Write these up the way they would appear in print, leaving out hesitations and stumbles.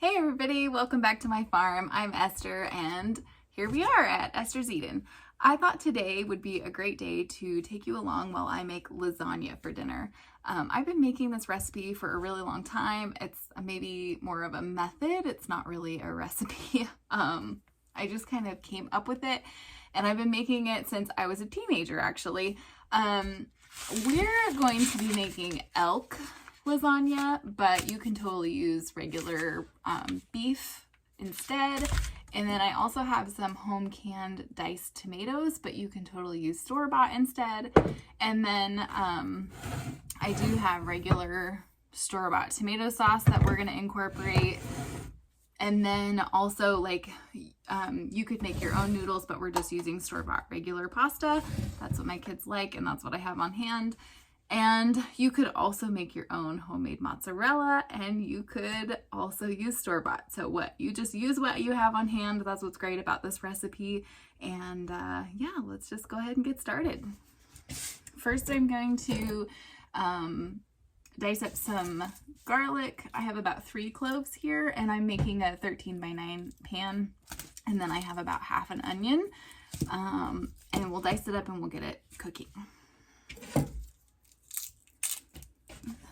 Hey everybody, welcome back to my farm. I'm Esther and here we are at Esther's Eden. I thought today would be a great day to take you along while I make lasagna for dinner. I've been making this recipe for a really long time. It's maybe more of a method. It's not really a recipe. I just kind of came up with it and I've been making it since I was a teenager actually. We're going to be making elk lasagna, but you can totally use regular beef instead. And then I also have some home canned diced tomatoes, but you can totally use store-bought instead. And then I do have regular store-bought tomato sauce that we're going to incorporate. And then also you could make your own noodles, but we're just using store-bought regular pasta. That's what my kids like, and that's what I have on hand. And you could also make your own homemade mozzarella, and you could also use store-bought. So you just use what you have on hand. That's what's great about this recipe. And yeah, let's just go ahead and get started. First, I'm going to dice up some garlic. I have about 3 cloves here, and I'm making a 13x9 pan. And then I have about half an onion, and we'll dice it up and we'll get it cooking.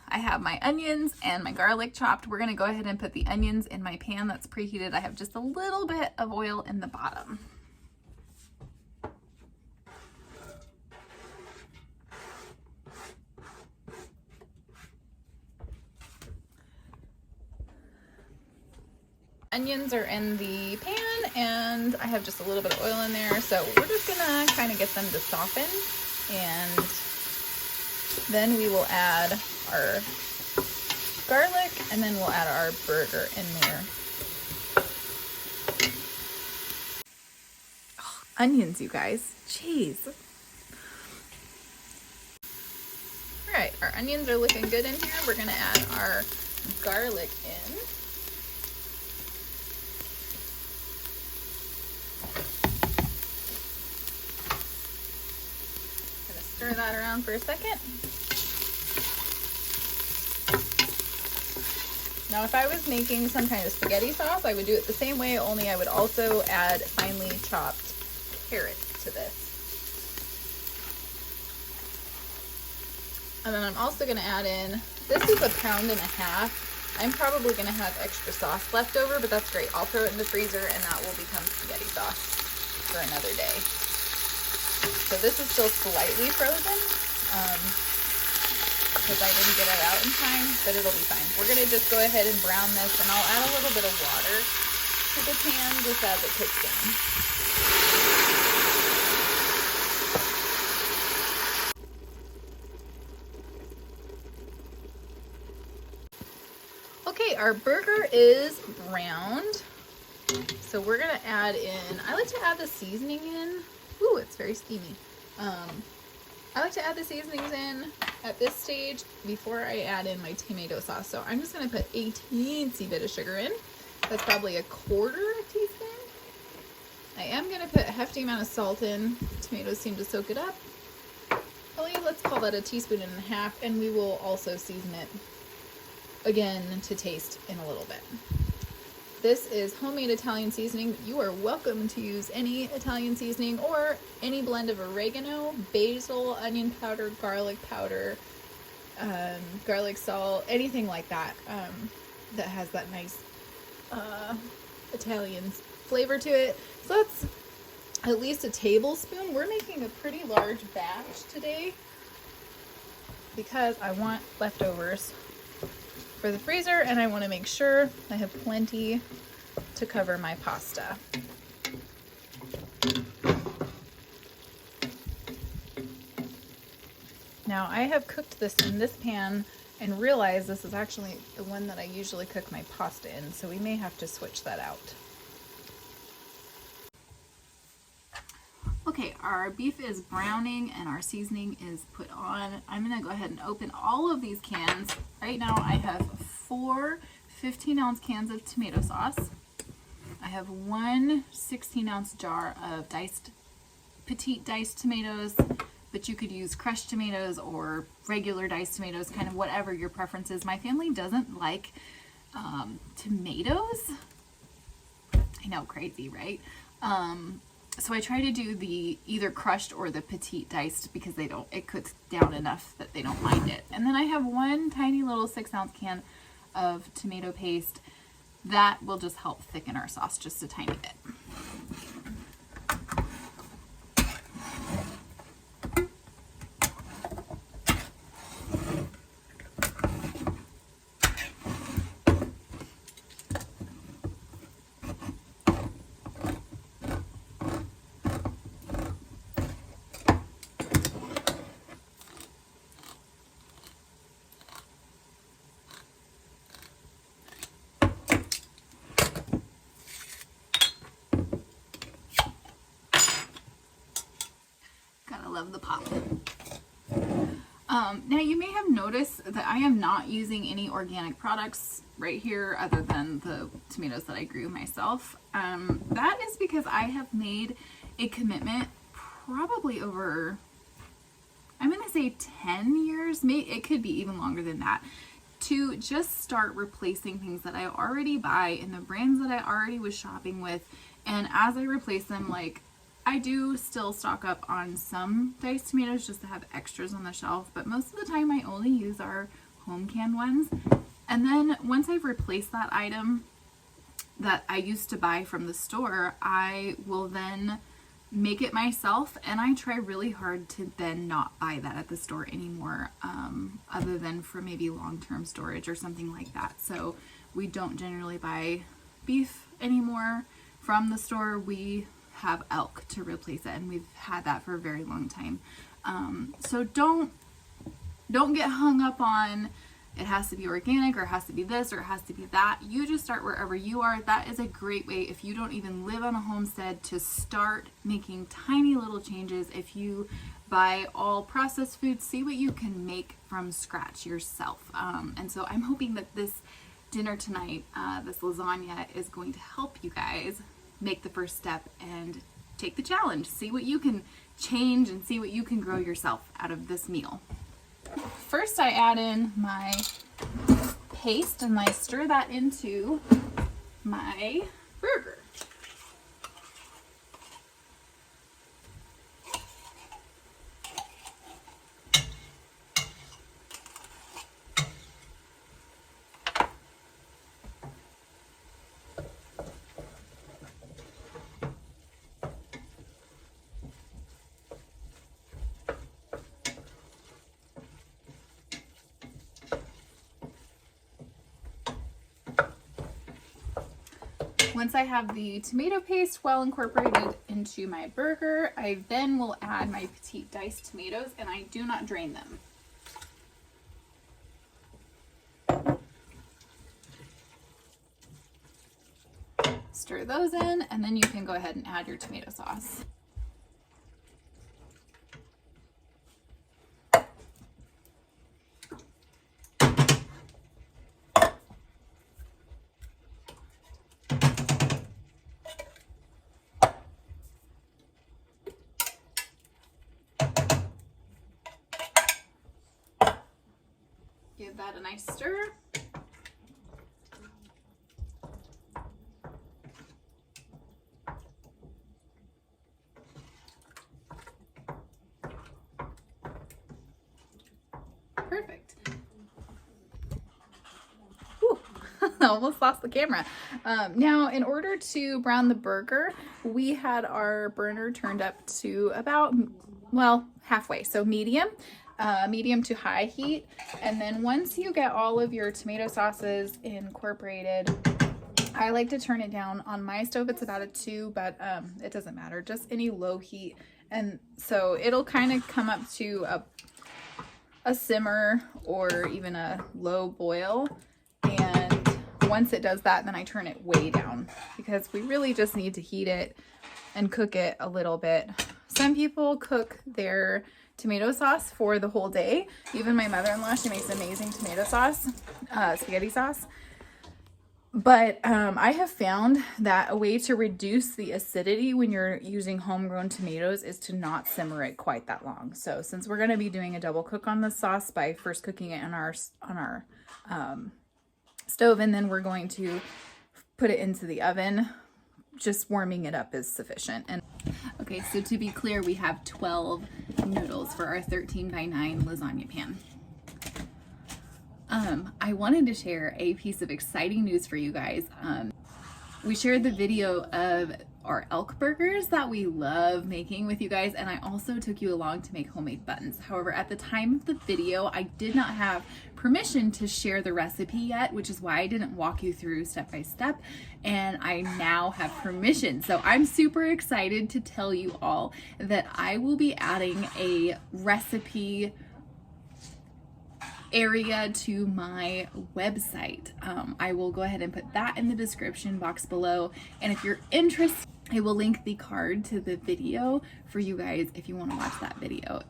I have my onions and my garlic chopped. We're going to go ahead and put the onions in my pan that's preheated. I have just a little bit of oil in the bottom. Onions are in the pan and I have just a little bit of oil in there. So we're just going to kind of get them to soften, and then we will add our garlic, and then we'll add our burger in there. Oh, onions, you guys. Jeez. All right, our onions are looking good in here. We're going to add our garlic in. Gonna stir that around for a second. Now, if I was making some kind of spaghetti sauce, I would do it the same way, only I would also add finely chopped carrots to this. And then I'm also going to add in, this is 1.5 pounds. I'm probably going to have extra sauce left over, but that's great. I'll throw it in the freezer and that will become spaghetti sauce for another day. So this is still slightly frozen. Because I didn't get it out in time, but it'll be fine. We're going to just go ahead and brown this, and I'll add a little bit of water to the pan just as it cooks down. Okay, our burger is browned. So we're going to add in, I like to add the seasoning in. Ooh, it's very steamy. I like to add the seasonings in at this stage before I add in my tomato sauce. So I'm just going to put a teensy bit of sugar in. That's probably 1/4 teaspoon. I am going to put a hefty amount of salt in. Tomatoes seem to soak it up. Probably, let's call that 1.5 teaspoons, and we will also season it again to taste in a little bit. This is homemade Italian seasoning. You are welcome to use any Italian seasoning or any blend of oregano, basil, onion powder, garlic salt, anything like that that has that nice Italian flavor to it. So that's at least 1 tablespoon. We're making a pretty large batch today because I want leftovers for the freezer, and I want to make sure I have plenty to cover my pasta. Now, I have cooked this in this pan and realized this is actually the one that I usually cook my pasta in, so we may have to switch that out. Okay, our beef is browning and our seasoning is put on. I'm going to go ahead and open all of these cans. Right now I have 4 15-ounce cans of tomato sauce. I have 1 16-ounce jar of petite diced tomatoes, but you could use crushed tomatoes or regular diced tomatoes, kind of whatever your preference is. My family doesn't like tomatoes. I know, crazy, right? So I try to do the either crushed or the petite diced because it cooks down enough that they don't mind it. And then I have one tiny little 6-ounce can of tomato paste that will just help thicken our sauce just a tiny bit. Gotta love the pop. Now you may have noticed that I am not using any organic products right here other than the tomatoes that I grew myself. That is because I have made a commitment probably over, I'm gonna say 10 years, maybe it could be even longer than that, to just start replacing things that I already buy in the brands that I already was shopping with. And as I replace them, like, I do still stock up on some diced tomatoes just to have extras on the shelf, but most of the time I only use our home canned ones. And then once I've replaced that item that I used to buy from the store, I will then make it myself, and I try really hard to then not buy that at the store anymore, other than for maybe long-term storage or something like that. So we don't generally buy beef anymore from the store. We have elk to replace it, and we've had that for a very long time. So don't get hung up on it has to be organic or it has to be this or it has to be that. You just start wherever you are. That is a great way, if you don't even live on a homestead, to start making tiny little changes. If you buy all processed foods, see what you can make from scratch yourself. And so I'm hoping that this dinner tonight, this lasagna, is going to help you guys make the first step and take the challenge. See what you can change and see what you can grow yourself out of this meal. First, I add in my paste and I stir that into my burger. Once I have the tomato paste well incorporated into my burger, I then will add my petite diced tomatoes, and I do not drain them. Stir those in, and then you can go ahead and add your tomato sauce. Give that a nice stir. Perfect. Whew. Almost lost the camera. Now, in order to brown the burger, we had our burner turned up to about, well, halfway, so medium. Medium to high heat. And then once you get all of your tomato sauces incorporated, I like to turn it down. On my stove it's about a 2, but it doesn't matter, just any low heat. And so it'll kind of come up to a simmer or even a low boil. And once it does that, then I turn it way down because we really just need to heat it and cook it a little bit. Some people cook their tomato sauce for the whole day. Even my mother-in-law, she makes amazing tomato sauce, spaghetti sauce. But I have found that a way to reduce the acidity when you're using homegrown tomatoes is to not simmer it quite that long. So since we're going to be doing a double cook on the sauce by first cooking it on our stove, and then we're going to put it into the oven. Just warming it up is sufficient. And okay, so to be clear, we have 12 noodles for our 13x9 lasagna pan. I wanted to share a piece of exciting news for you guys. We shared the video of our elk burgers that we love making with you guys, and I also took you along to make homemade buttons. However, at the time of the video, I did not have permission to share the recipe yet, which is why I didn't walk you through step by step, and I now have permission. So I'm super excited to tell you all that I will be adding a recipe area to my website. I will go ahead and put that in the description box below, and if you're interested, I will link the card to the video for you guys if you want to watch that video.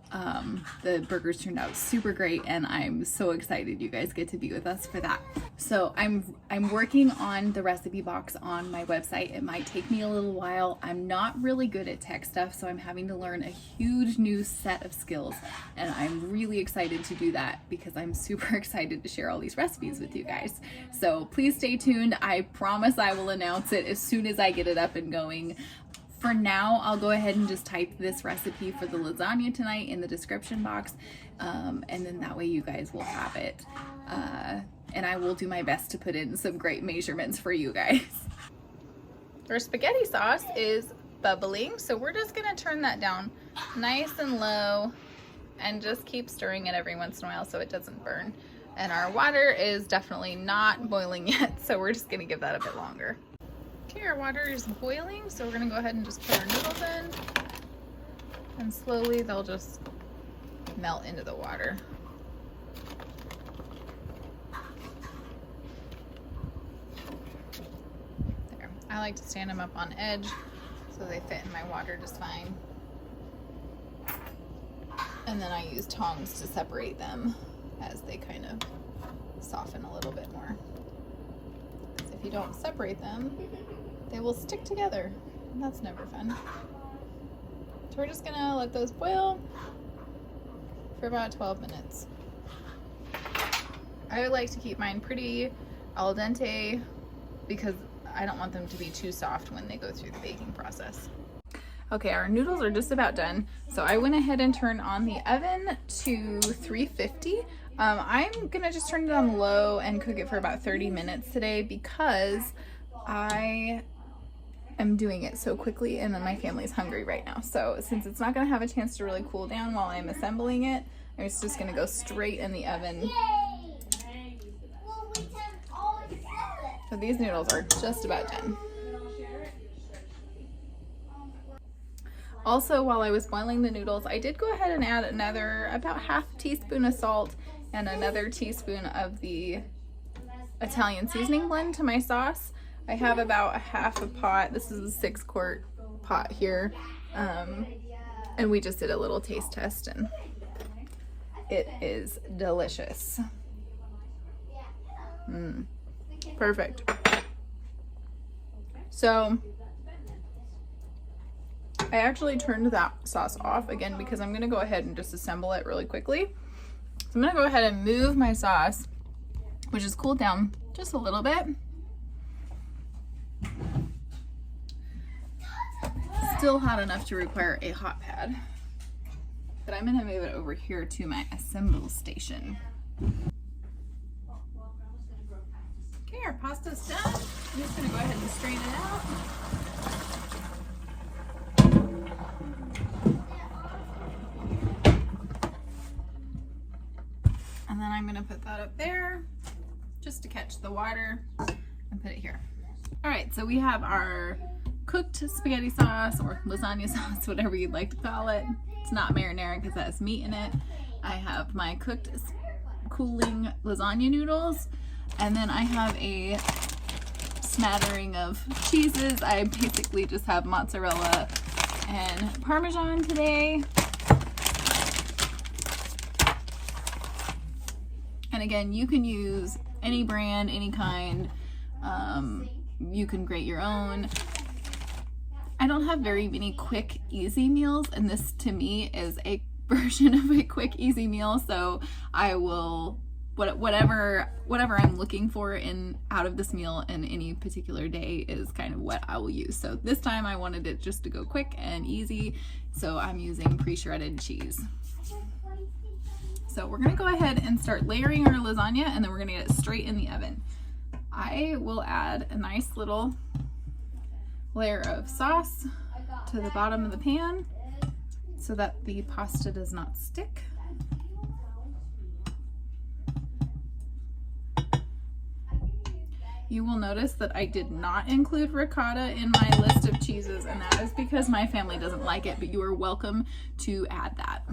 The burgers turned out super great, and I'm so excited you guys get to be with us for that. So I'm working on the recipe box on my website. It might take me a little while. I'm not really good at tech stuff, so I'm having to learn a huge new set of skills, and I'm really excited to do that because I'm super excited to share all these recipes with you guys. So please stay tuned. I promise I will announce it as soon as I get it up and going. For now, I'll go ahead and just type this recipe for the lasagna tonight in the description box, and then that way you guys will have it. And I will do my best to put in some great measurements for you guys. Our spaghetti sauce is bubbling, so we're just gonna turn that down nice and low and just keep stirring it every once in a while so it doesn't burn. And our water is definitely not boiling yet, so we're just gonna give that a bit longer. Okay, our water is boiling, so we're gonna go ahead and just put our noodles in, and slowly they'll just melt into the water. There. I like to stand them up on edge so they fit in my water just fine. And then I use tongs to separate them as they kind of soften a little bit more. Because if you don't separate them, they will stick together, and that's never fun. So we're just gonna let those boil for about 12 minutes. I like to keep mine pretty al dente because I don't want them to be too soft when they go through the baking process. Okay, our noodles are just about done. So I went ahead and turned on the oven to 350. I'm gonna just turn it on low and cook it for about 30 minutes today because I am doing it so quickly and then my family's hungry right now. So since it's not gonna have a chance to really cool down while I'm assembling it, it's just gonna go straight in the oven. So these noodles are just about done. Also, while I was boiling the noodles, I did go ahead and add another about half teaspoon of salt and another teaspoon of the Italian seasoning blend to my sauce. I have about a half a pot. This is a 6-quart pot here. And we just did a little taste test and it is delicious. Perfect. So I actually turned that sauce off again because I'm gonna go ahead and just assemble it really quickly. So I'm gonna go ahead and move my sauce, which is cooled down just a little bit. Still hot enough to require a hot pad, but I'm gonna move it over here to my assemble station. Okay, our pasta's done. I'm just gonna go ahead and strain it out. And then I'm gonna put that up there just to catch the water and put it here. All right, so we have our cooked spaghetti sauce or lasagna sauce, whatever you'd like to call it. It's not marinara because it has meat in it. I have my cooked cooling lasagna noodles, and then I have a smattering of cheeses. I basically just have mozzarella and Parmesan today. And again, you can use any brand, any kind. You can grate your own. I don't have very many quick, easy meals, and this to me is a version of a quick, easy meal, so I will whatever I'm looking for out of this meal in any particular day is kind of what I will use. So this time I wanted it just to go quick and easy, so I'm using pre-shredded cheese. So we're gonna go ahead and start layering our lasagna, and then we're gonna get it straight in the oven. I will add a nice little layer of sauce to the bottom of the pan so that the pasta does not stick. You will notice that I did not include ricotta in my list of cheeses, and that is because my family doesn't like it, but you are welcome to add that.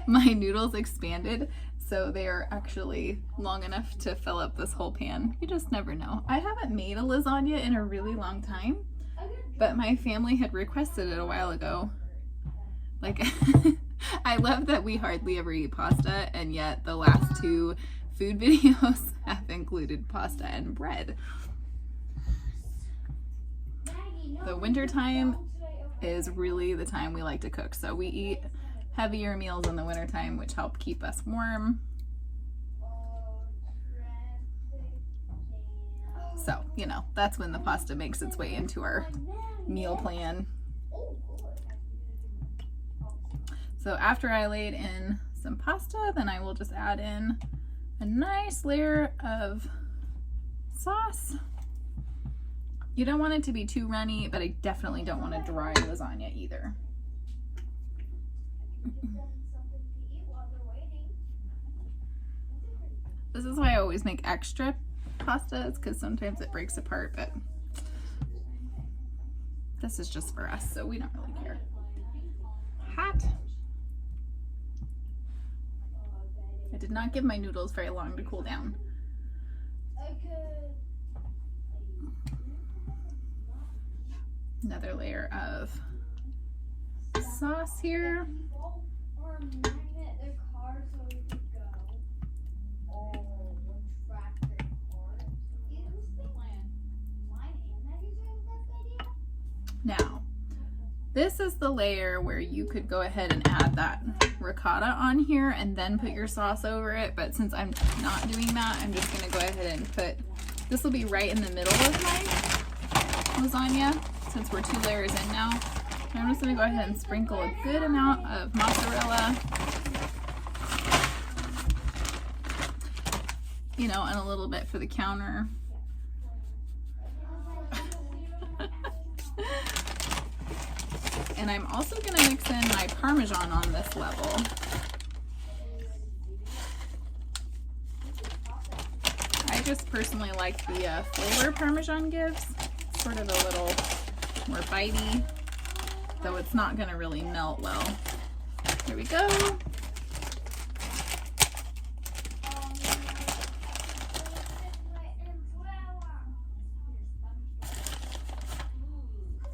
My noodles expanded, so they are actually long enough to fill up this whole pan. You just never know. I haven't made a lasagna in a really long time, but my family had requested it a while ago. Like, I love that we hardly ever eat pasta, and yet the last two food videos have included pasta and bread. The winter time is really the time we like to cook, so we eat heavier meals in the wintertime, which help keep us warm. So, you know, that's when the pasta makes its way into our meal plan. So after I laid in some pasta, then I will just add in a nice layer of sauce. You don't want it to be too runny, but I definitely don't want a dry lasagna either. This is why I always make extra pastas, because sometimes it breaks apart, but this is just for us, so we don't really care. Hot. I did not give my noodles very long to cool down. Another layer of sauce here. Now, this is the layer where you could go ahead and add that ricotta on here and then put your sauce over it, but since I'm not doing that, I'm just gonna go ahead and put, this will be right in the middle of my lasagna, since we're 2 layers in now. I'm just gonna go ahead and sprinkle a good amount of mozzarella, you know, and a little bit for the counter. And I'm also gonna mix in my Parmesan on this level. I just personally like the flavor Parmesan gives. It's sort of a little more bitey, though it's not gonna really melt well. Here we go.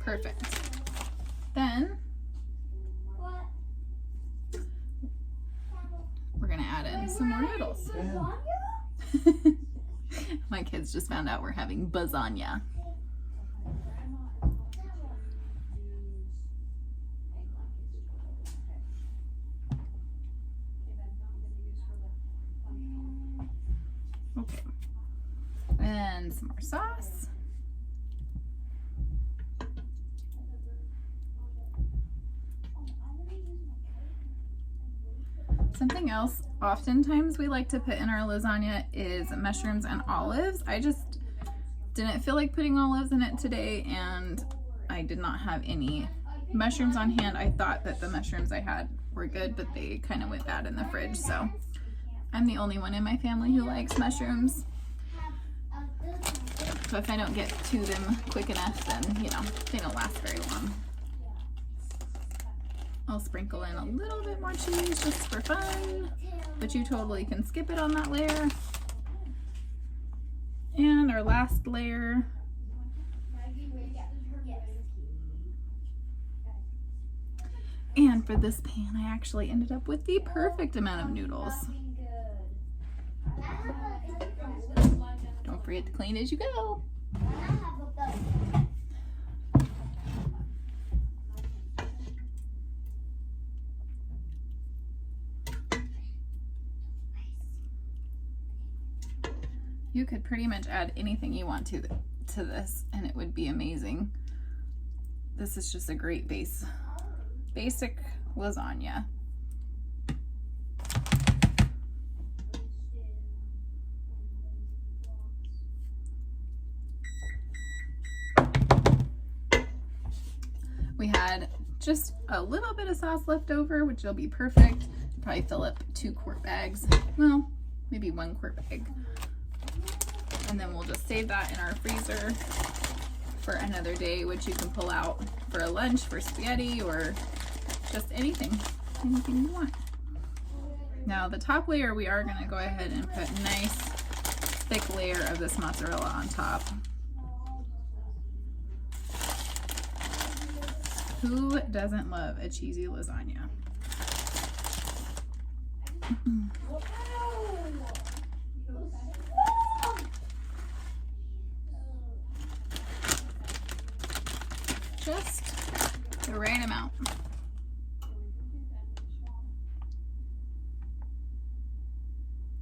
Perfect. Then we're gonna add in some more noodles. My kids just found out we're having lasagna. Okay. And some more sauce. Something else oftentimes we like to put in our lasagna is mushrooms and olives. I just didn't feel like putting olives in it today, and I did not have any mushrooms on hand. I thought that the mushrooms I had were good, but they kind of went bad in the fridge, so I'm the only one in my family who likes mushrooms. So if I don't get to them quick enough, then, you know, they don't last very long. I'll sprinkle in a little bit more cheese just for fun, but you totally can skip it on that layer. And our last layer. And for this pan, I actually ended up with the perfect amount of noodles. Don't forget to clean as you go. You could pretty much add anything you want to this and it would be amazing. This is just a great basic lasagna. We had just a little bit of sauce left over, which will be perfect. Probably fill up 2 quart bags. Well, maybe 1 quart bag. And then we'll just save that in our freezer for another day, which you can pull out for a lunch, for spaghetti, or just anything you want. Now the top layer, we are gonna go ahead and put a nice thick layer of this mozzarella on top. Who doesn't love a cheesy lasagna? Just the right amount.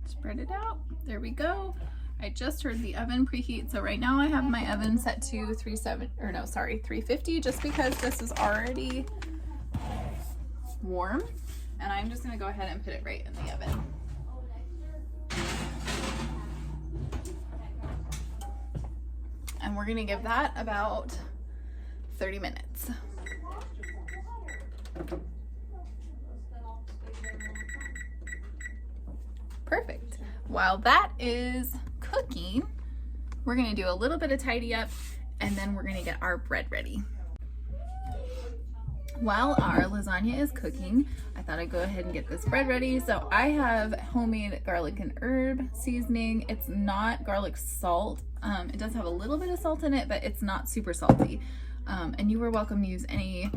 Spread it out. There we go. I just heard the oven preheat, so right now I have my oven set to 350, just because this is already warm, and I'm just gonna go ahead and put it right in the oven. And we're gonna give that about 30 minutes. Perfect. While that is cooking, we're gonna do a little bit of tidy up, and then we're gonna get our bread ready. While our lasagna is cooking, I thought I'd go ahead and get this bread ready. So I have homemade garlic and herb seasoning. It's not garlic salt. It does have a little bit of salt in it, but it's not super salty. And you are welcome to use any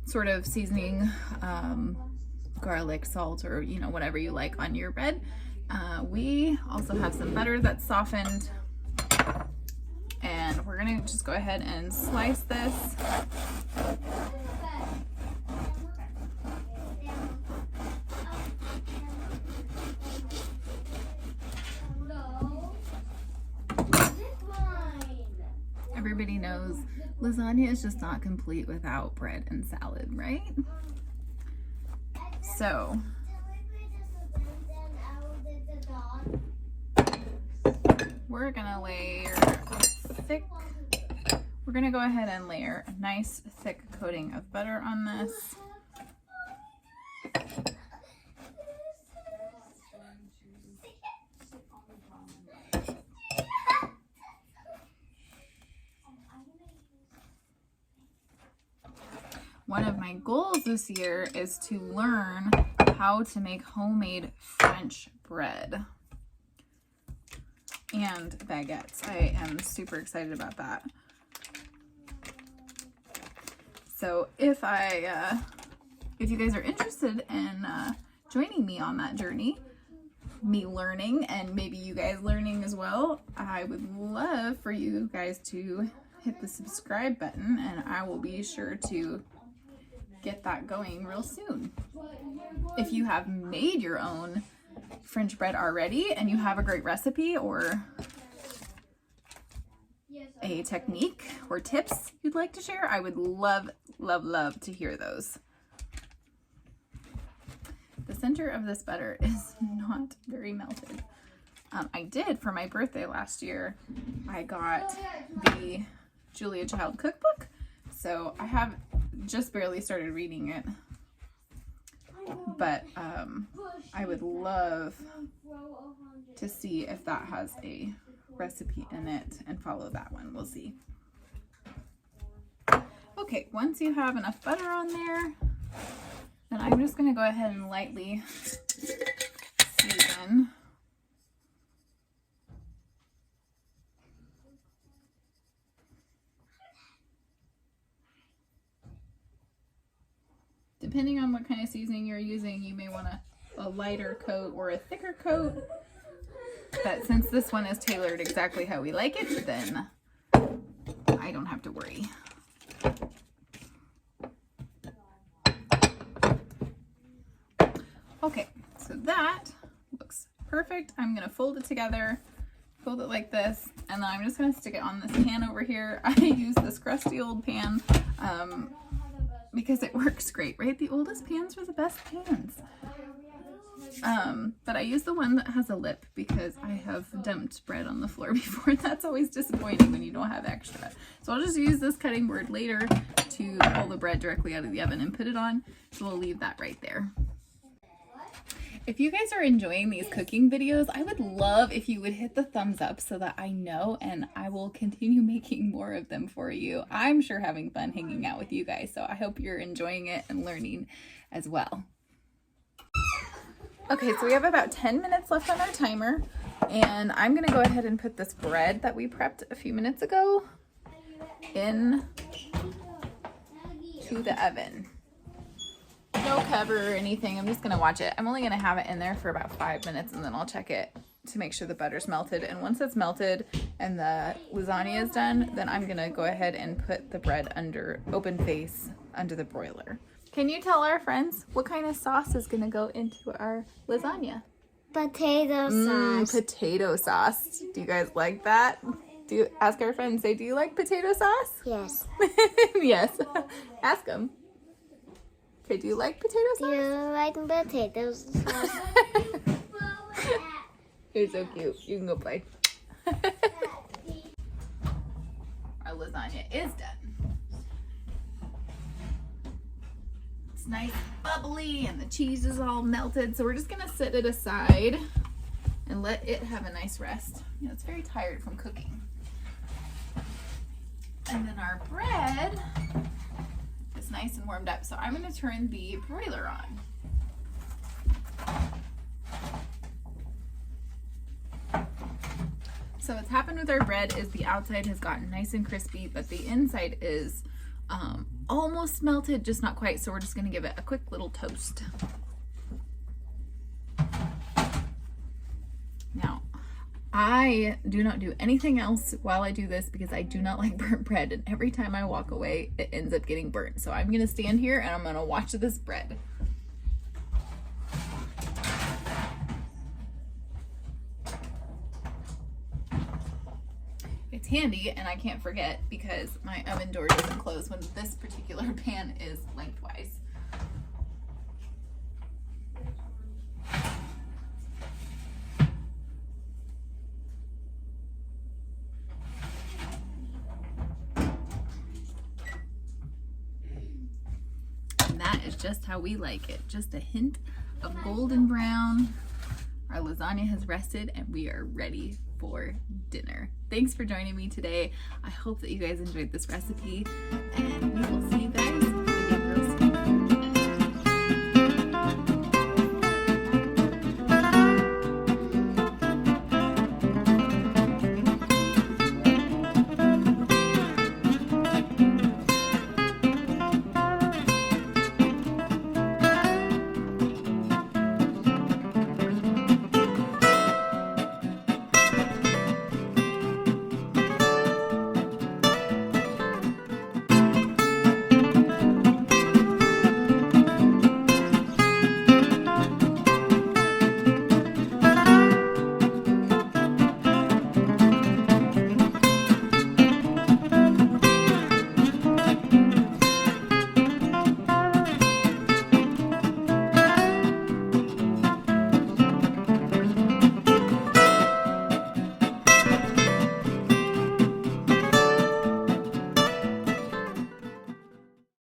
sort of seasoning, garlic, salt, or whatever you like on your bread. We also have some butter that's softened, and we're gonna just go ahead and slice this. Everybody knows lasagna is just not complete without bread and salad, right? So we're gonna go ahead and layer a nice thick coating of butter on this. One of my goals this year is to learn how to make homemade French bread and baguettes. I am super excited about that. So if you guys are interested in joining me on that journey, me learning and maybe you guys learning as well, I would love for you guys to hit the subscribe button, and I will be sure to get that going real soon. If you have made your own French bread already and you have a great recipe or a technique or tips you'd like to share, I would love to hear those. The center of this butter is not very melted. I did for my birthday last year. I got the Julia Child cookbook, so I have just barely started reading it, but I would love to see if that has a recipe in it and follow that one. We'll see. Okay, once you have enough butter on there, then I'm just going to go ahead and lightly season. Depending on what kind of seasoning you're using, you may want a lighter coat or a thicker coat. But since this one is tailored exactly how we like it, then I don't have to worry. Okay, so that looks perfect. I'm going to fold it together Hold it like this, and then I'm just gonna stick it on this pan over here. I use this crusty old pan because it works great, right? The oldest pans were the best pans. But I use the one that has a lip because I have dumped bread on the floor before. That's always disappointing when you don't have extra. So I'll just use this cutting board later to pull the bread directly out of the oven and put it on. So we'll leave that right there. If you guys are enjoying these cooking videos, I would love if you would hit the thumbs up so that I know, and I will continue making more of them for you. I'm sure having fun hanging out with you guys, so I hope you're enjoying it and learning as well. Okay, so we have about 10 minutes left on our timer, and I'm gonna go ahead and put this bread that we prepped a few minutes ago in to the oven. No cover or anything, I'm just gonna watch it. I'm only gonna have it in there for about 5 minutes, and then I'll check it to make sure the butter's melted. And once it's melted and the lasagna is done, then I'm gonna go ahead and put the bread under open face under the broiler. Can you tell our friends what kind of sauce is gonna go into our lasagna? Potato sauce. Potato sauce. Do you guys like that? Ask our friends, say, do you like potato sauce? Yes. Yes. Ask them. Okay, do you like potato sauce? Do you like potato sauce? You're so cute. You can go play. Our lasagna is done. It's nice and bubbly and the cheese is all melted. So we're just gonna set it aside and let it have a nice rest. You know, it's very tired from cooking. And then our bread is nice and warmed up. So I'm gonna turn the broiler on. So what's happened with our bread is the outside has gotten nice and crispy, but the inside is almost melted, just not quite. So we're just gonna give it a quick little toast. Now, I do not do anything else while I do this because I do not like burnt bread, and every time I walk away, it ends up getting burnt. So I'm gonna stand here and I'm gonna watch this bread. It's handy, and I can't forget because my oven door doesn't close when this particular pan is lengthwise. And that is just how we like it. Just a hint of golden brown. Our lasagna has rested and we are ready for dinner. Thanks for joining me today. I hope that you guys enjoyed this recipe, and we will see you guys